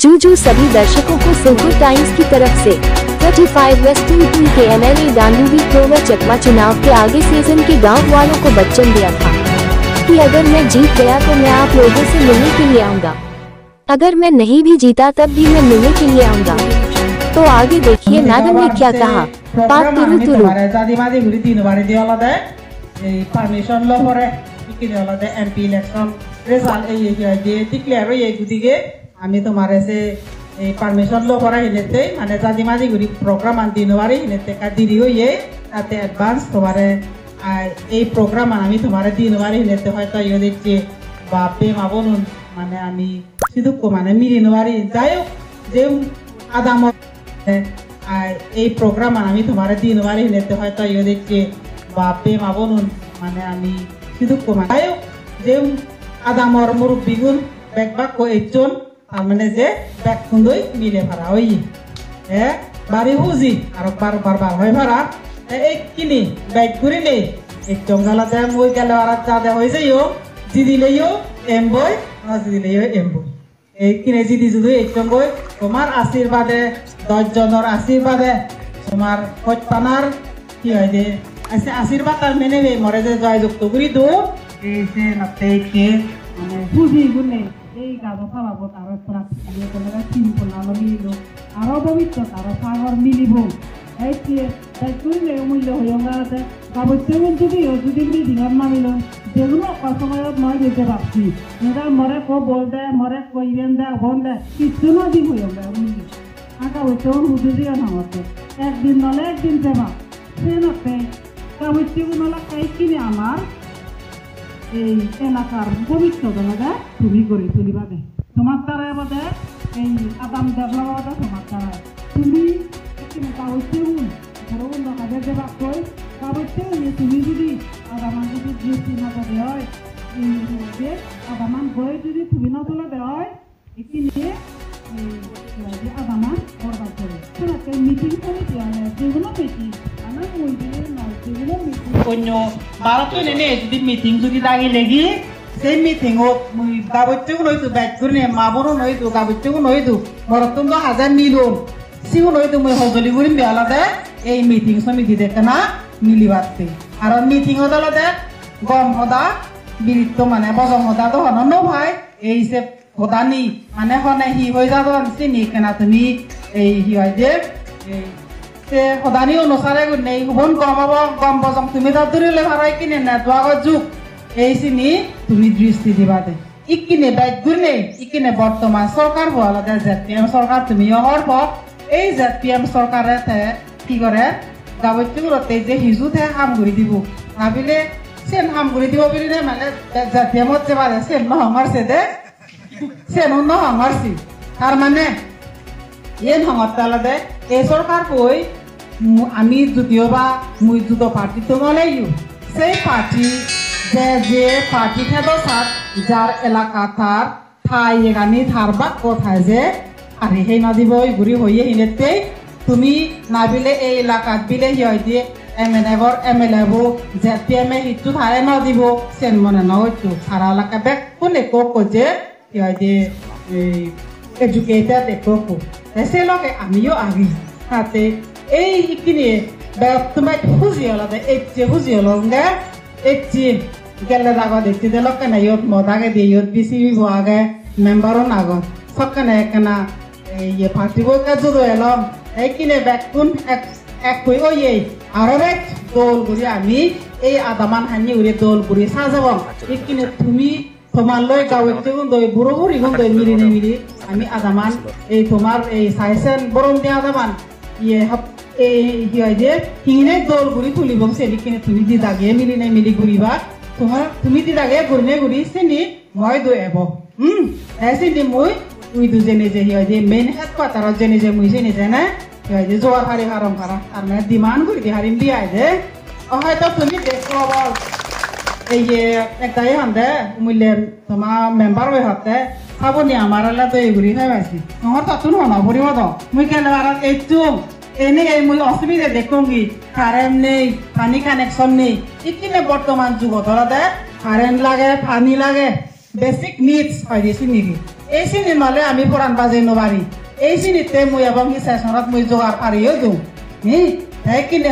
जूजू सभी दर्शकों को सिंगुर टाइम्स की तरफ से 35 वेस्ट के MLA डांडूवी तोमर चकमा चुनाव के आगे सीजन के गांव वालों को वचन दिया था कि अगर मैं जीत गया तो मैं आप लोगों से मिलने के लिए आऊंगा, अगर मैं नहीं भी जीता तब भी मैं मिलने के लिए आऊंगा। तो आगे देखिए नादम ने क्या कहा। पाप तुरु तुरु परमिशन लो परे इकिने वाला MP इलेक्शन रिजल्ट ये डिक्लेयर ये गुदिगे आमी तुम्हारे से परमिशन लो परा हिनेते माने जादी माजी गुरी प्रोग्राम आन दिनवारी हिनेते का दिरियो ये ताते एडवांस तुम्हारे এই প্রোগ্রাম আমি তোমার দিনবারে হিনেতে হয়তো ইয়ে দিচ্ছি বাপে মাবনুন মানে আমি সিধুকো মানে মিলিনবারি যাই যে আদাম এই প্রোগ্রাম আমি তোমার দিনবারে হিনেতে হয়তো ইয়ে দিচ্ছি বাপে মাবনুন মানে আমি সিধুকো মানে যাই যে আদামর মুরব্বিগুন বেকবাক একজন তার মানে যে ব্যাক খুন্দই মিলে ভাড়া হই বাড়ি হুজি আর বারবার হয় ভাড়া এই কিনি বাইক করে নেই এক জঙ্গলাতে মই গেলে আর চাঁদে হয়েছে ইও জিদিলেও এমবই না জিদিলেও এমবই এই কিনে জিদি যদি এক জঙ্গই তোমার আশীর্বাদে 10 জনের আশীর্বাদে তোমার হজপানার কি হয় যে আশীর্বাদ আর মেনে মরে যে জয় যুক্ত করি দো এই সে নাতে কে মানে বুঝি গুনে এই গাবো খাওয়াবো তার প্রাপ্তি কোনটা সিম্পল আলো মিলিল আরো পবিত্র তার সাগর মিলিব এই কি তাই কইলে মূল্য হইঙ্গাতে কাবতে যদি মিটিংত নামিল যেগুলো অসময়ত মই যেতে ভাবছি নেতা মরে কো বলতে মরে কইবেন দে বন দে কিছু না দিন হইঙ্গা আকা হইতে হুদু দিয়া নামতে একদিন নলে একদিন দেবা সে নাতে কাবতে নলা কাই কিনে আমার এই এলাকার পবিত্র জায়গা তুমি করে তুলিবাদে তোমার তারা বাদে এই আদাম ডেভেলপটা তোমার তারা তুমি কিনে কাবতে বড় কাজে দেবা কই কাবতে তুমি যদি আদামান যদি জিএসটি না করে হয় যে আদামান গয় যদি তুমি না তোলা দেয় হয় একিনে এই আদামান করবা করে সেটাকে মিটিং করে দেওয়া হয় যেগুলো মিটিং আমার মন্দিরে নয় যেগুলো মিটিং অন্য ভারতে নেনে যদি মিটিং যদি লাগে লেগে সেই মিটিংত মই কাবতেও নইতো ব্যাক করে মাবরও নইতো কাবতেও নইতো মরতম 1000 মিলিয়ন সিও নইতো মই হজলি করি বেলাতে এই মিটিং সমিতি দেখে না মিলিবাতে আর মিটিং হতে গম হদা বিরিত মানে বজম হদা তো হন ভাই এই সে হদানি মানে হনে হি হয়ে যাদ চিনি কেনা তুমি এই হি হয় যে সে হদানি অনুসারে নেই হুবন গম বজম তুমি তার দূরে ভাড়াই কিনে না তো যুগ এই চিনি তুমি দৃষ্টি দিবা দে ইকিনে বাইক ঘুরনে ইকিনে বর্তমান সরকার বলা ZPM সরকার তুমি হরব এই ZPM সরকারে কি করে গাবত্যগুলোতে যে হিজুতে হাম করে দিব ভাবিলে সেন হাম করে দিব বলি না মানে ZPM হচ্ছে পারে সেন নহমারছে দে সেন নহমারছি তার মানে এন হঙতালা দে এই সরকার কই আমি যদিও বা মুই দুটো পার্টি তো গলেইও সেই পার্টি যে পার্টি খেতো সাত যার এলাকা থার ঠাই এখানি থার বাক কোথায় যে আরে সেই নদীব ঘুরি হইয়ে হিনেতে তুমি না বিলে এই এলাকাত বিলে হয় দিয়ে MLA ZPM হিটু ঠাই নদীব সেন মনে নহয়তো সারা এলাকা বেক কোনে কোক যে কি হয় দিয়ে এডুকেটেড কোকো সে লগে আমিও আগি তাতে এই কিনে তোমার খুঁজি হল এই যে খুঁজি হল এই গেলে দাগত দেখতে দিল কেন ইয়ত মদাগে দিয়ে ইয়ত BCB আগে মেম্বারও নাগত সকানে একনা এই পার্টি বইকে যুদ এলাম এই কিনে ব্যাকুন এক কই ওই আরো এক দোল ঘুরি আমি এই আদামান হানি উড়ে দোল ঘুরি সাজাব এই কিনে তুমি তোমার লই গাঁও একটু দই বুড়ো বুড়ি গুণ দই মিলি আমি আদামান এই তোমার এই সাইসেন বরং দিয়ে আদামান ইয়ে এই কি হয় যে হিঙে দোল ঘুরি তুলিব সেদি কিনে তুমি দি দাগে মিলি ঘুরিবা তোমার তুমি দি দাগে ঘুরি সেনি মই দই এব সেদি মই উই দুজনে যে হয় যে মেইন হেডকোয়ার্টার জেনে যে মুই জেনে যে না হয় যে জোয়ার হারি হারম খারা আর মানে ডিমান্ড করি দি হারিম দি আই যে হয়তো তুমি দেখো বল এই যে একটাই হান্দে মুইলে তোমার মেম্বার হই হতে সাবনি আমার আলা তো এগুরি খাই পাইছি নহর তাতুন হনা পড়িব তো মুই কেন আর এইটু এনে এই মুই অসুবিধা দেখুঙ্গি কারেন্ট নেই পানি কানেকশন নেই ইকিনে বর্তমান যুগ ধরা দে কারেন্ট লাগে পানি লাগে বেসিক নিডস হয় দিছি নিকি এই চিনি নলে আমি পুরান বাজে নবারি এই চিনিতে মুই এবং হি সেশনত মুই জোগাড় পারিও দিওঁ নি তাই কিনে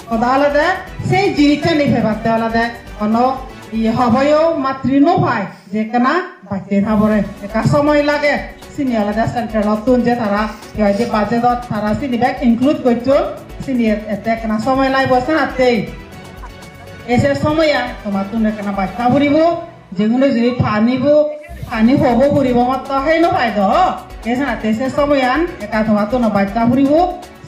সদালতে সেই জিনিসটা নিফে পারতে আলাদা কোনো হবয়ও মাতৃ নপায় যে কেনা বাচ্চে থাবরে একা সময় লাগে চিনি আলাদা সেন্ট্রালত তুন যে তারা যে বাজেটত তারা চিনি ব্যাগ ইনক্লুড করছো চিনি এতে কেনা সময় লাগবে সাথেই এসে সময় তোমার তুন কেনা বাচ্চা ফুরিব যেগুলো যদি পানি হব ফুরিব মাত্র সেই নপায় তো এসে সময় একা তোমার তুন বাচ্চা ফুরিব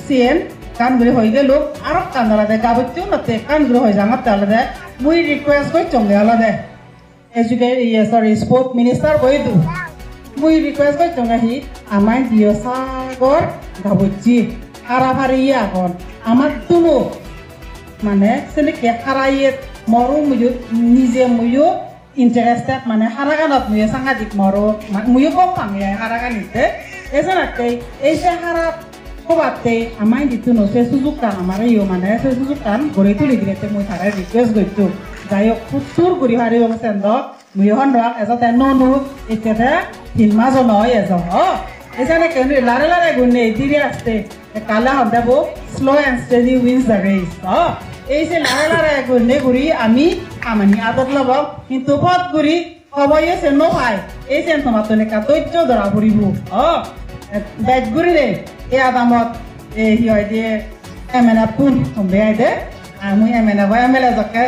সিএন কানগুলি হয়ে গেল আর কান আলাদা গাবচ্চু নতে কানগুলি হয়ে যাঙাতে আলাদা মুই রিকোয়েস্ট করি চঙ্গে আলাদা সরি স্পোর্ট মিনিস্টার বইদু মুই রিকোয়েস্ট করি চঙ্গে হি আমার দিও সাগর গাবচ্চি আরাভারি এখন আমার তুনো মানে সেনেকে হারাইয়ে মরো মুয়ো নিজে মুয়ো ইন্টারেস্টেড মানে হারাগানত মুয়ো সাংঘাতিক মরো মুয়ো কম পাঙে হারাগানিতে এছাড়াতে এই যে হারা কবাতে আমায় দিত ন সে সুযোগ কান আমার ইও মানে সে সুযোগ কান গড়ে তুলি দিলে মুই তারা রিকোয়েস্ট করছো যাই হোক ফুটুর করি হারি সেন্দ মুই হন এজতে ননু এতে তিনমাস নয় এজ এখানে কেন লারে লারে গুণে ধীরে আসতে কালা হন দেব slow and steady wins the race এই যে লারে লারে গুণে ঘুরি আমি আমানি আদত লব কিন্তু পথ ঘুরি সবাই সে নপায় এই সেন তোমার তো লেখা ধৈর্য ধরা ফুরিব ব্যাগ ঘুরি রে এই আদামত এই হয় দিয়ে এমএনএ পুন সম্বে আইদে আমি এমএনএ বা এমএলএ জকে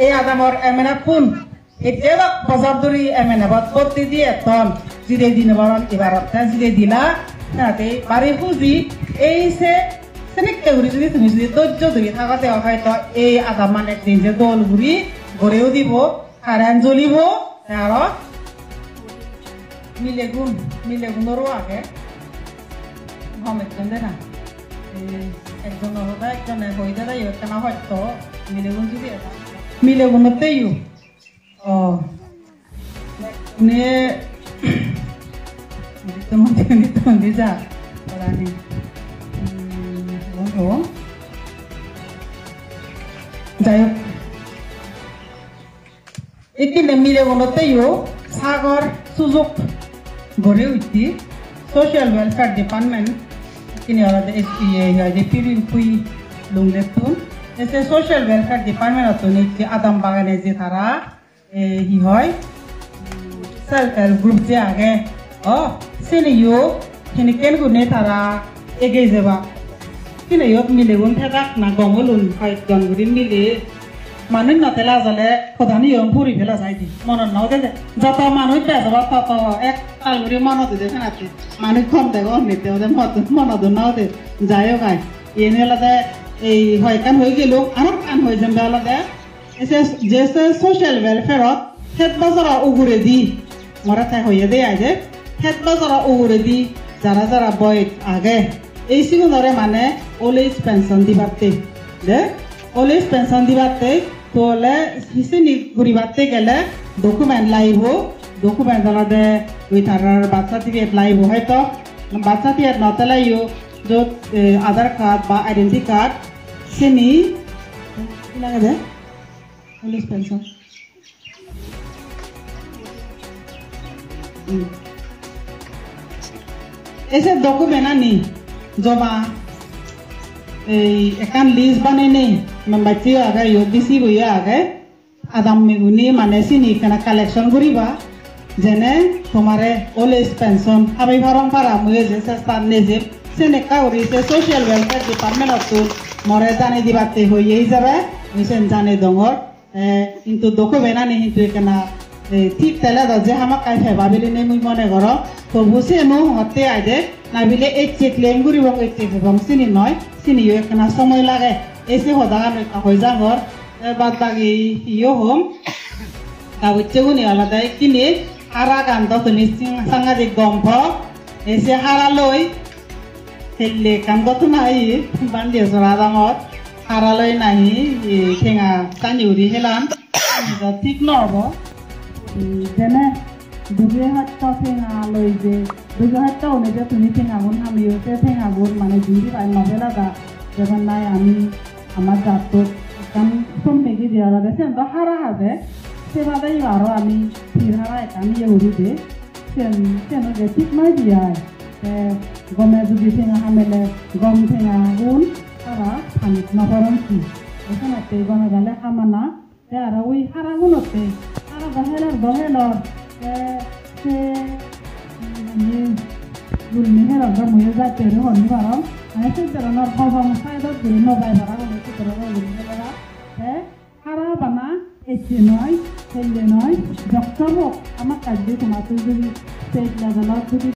এই আদামর এমএনএ পুন এতিয়া বছর ধরি এমএনএ বাদ প্রতি দিয়ে তন জিরে দিন বারণ এবারত জিরে দিলা তাতে বাড়ি খুঁজি এই সে সেনেকে ঘুরি যদি তুমি যদি ধৈর্য ধরি থাকাতে হয়তো এই আদামান একদিন যে দল ঘুরি গড়েও দিব কারেন্ট জ্বলিব আর মিলেগুণরও আগে একজন না একজন হবা একজনে হয়ে দাঁড়াই কেন হয়তো মিলেগুণ যদি মিলেগুণতেইও নে নিতে যা রানি যাই হোক এখানে মিলেগুণতেইও সাগর সুযোগ গড়ে উঠি social welfare department ini ada di piring kui lunglepun ese social welfare department atau ni adam bagan je thara hi hoy self help group je age sini yo kini ken gune thara ege jeba kini yot mile gun thak na gongolun phai jon gurin mile মানুষ নতেলা জলে প্রধানী Eon ফুরি ফেলা যাইদি মনত নদে যত মানুষ বেজবা তত এক তালগুড়ি মনত দেখে নাতে মানুষ কম দেখো নিতে ওদের মনত নাওতে যাইও গাই এনে আলাদা এই হয় কান হয়ে গেল আর কান হয়ে যাবে আলাদা এসে যে সোশ্যাল ওয়েলফেয়ারত হেড বাজার উগুরে দি মরা তাই হয়ে দেয় আগে হেড বাজার উগুরে দি যারা যারা বয় আগে এই সিগুনরে মানে ওল্ড এজ পেনশন দিবাতে দে ওল্ড এজ পেনশন দিবাতে তোলে হিসেনি ঘুরিবাতে গেলে ডকুমেন্ট লাইব ডকুমেন্ট আলাদা ওই তারার বার্থ সার্টিফিকেট লাইব হয়তো বার্থ সার্টিফিকেট নতে লাইও যত আধার কার্ড বা আইডেন্টি কার্ড সেনি লাগে দে পুলিশ পেনশন এসে ডকুমেন্ট আনি জমা এই একান লিস্ট বানাই নেই বাচ্চি আগে ইউডিসি বইয়ে আগে আদাম মেগুনি মানে চিনি কেনা কালেকশন করিবা যেনে তোমারে ওল্ড এজ পেনশন হাবি ভারং পারা মুয়ে যে চেষ্টা নেজে সেনে কাউরি যে সোশ্যাল ওয়েলফেয়ার ডিপার্টমেন্ট অত মরে জানি দিবাতে হইয়েই যাবে মিশন জানে ডঙর কিন্তু ডকুমেন্ট আনি কিন্তু কেনা ঠিক তেলে যে আমাক কাই ফেবা বিলি নেই মুই মনে করো তো বুঝে নো হতে আইদে না বিলে এই চেক লেন করিব এই চেক এবং চিনি নয় চিনি কেনা সময় লাগে এসে হদাগান হয়ে যাঙর বাদ বাকি ইয়ে হোম গাবচ্ছে গুনি আলাদা কিনে হারা গান তুমি সাংঘাতিক গম্প এসে হারা লই হেললে কাম কত নাই বান্ধিয়ে চলা দামত হারা লই নাহি ঠেঙা টানিউরি হেলাম ঠিক নহব যেনে দুগে হাত ঠেঙা লই যে দুগে হাত অনুযায়ী তুমি ঠেঙাগুন হামিওতে ঠেঙাগুন মানে দিদি পাই নবেলাগা যেমন নাই আমি আমার জাতত কাম সম মেগি দিয়া লাগে সেন হারা হাজে সেবাদাই আরো আমি ফির হারা একানি ইউরি দে চেনো যে ঠিক নাই দিয়াই গমে যদি ঠেঙা হামেলে গম ঠেঙা উন তারা পানিত নপরন্তি এখানতে গমে গেলে খামানা আর ওই হারা গুণতে হারা বহেলর সে গুলমি হেরর ময়ে যাতে হনি পারম মানে সেই ধরনের খবর সাইডত গুলি নবাই ভাড়া গুলি সেই ধরনের গুলি নেবা হারা বানা এসে নয় ছেলে নয় ডক্টর হোক আমার কাজে তোমার যদি স্টেট লেভেলত যদি